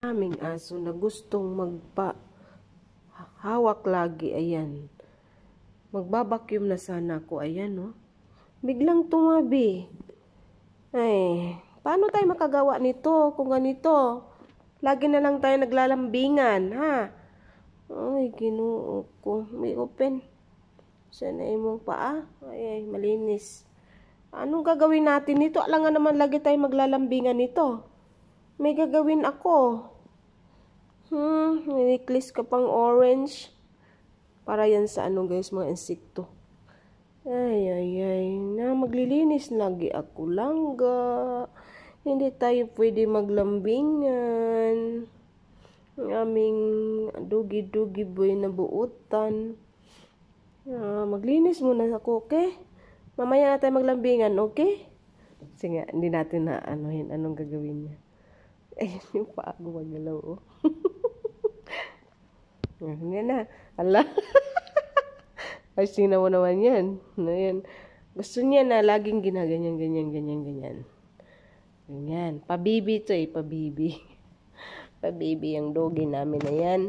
Aming aso na gustong hawak lagi, ayan. Magbabacuum na sana ako, ayan, no. Biglang tumabi. Ay, paano tayo makagawa nito kung ganito? Lagi na lang tayo naglalambingan, ha? Ay, Ginoo ko. May open. Sana imong paa. Ay, malinis. Anong gagawin natin nito? Alangan naman lagi tayo maglalambingan nito. May gagawin ako. Necklace ka pang orange. Para yan sa ano guys, mga insekto. Ay. Maglilinis lagi ako langga. Hindi tayo pwede maglambingan. Ang aming dugi-dugi boy na buutan. Maglinis muna ako, okay? Mamaya na tayo maglambingan, okay? Kasi nga, hindi natin na anong gagawin niya. Ayun yung paa ko magalaw, oh. Yan na. Ala. Ay, sina mo naman yan. Ayan. Gusto niya na laging ginaganyan, ganyan. Ganyan. Pabibi to eh, pabibi. Pabibi yung doggy namin na yan.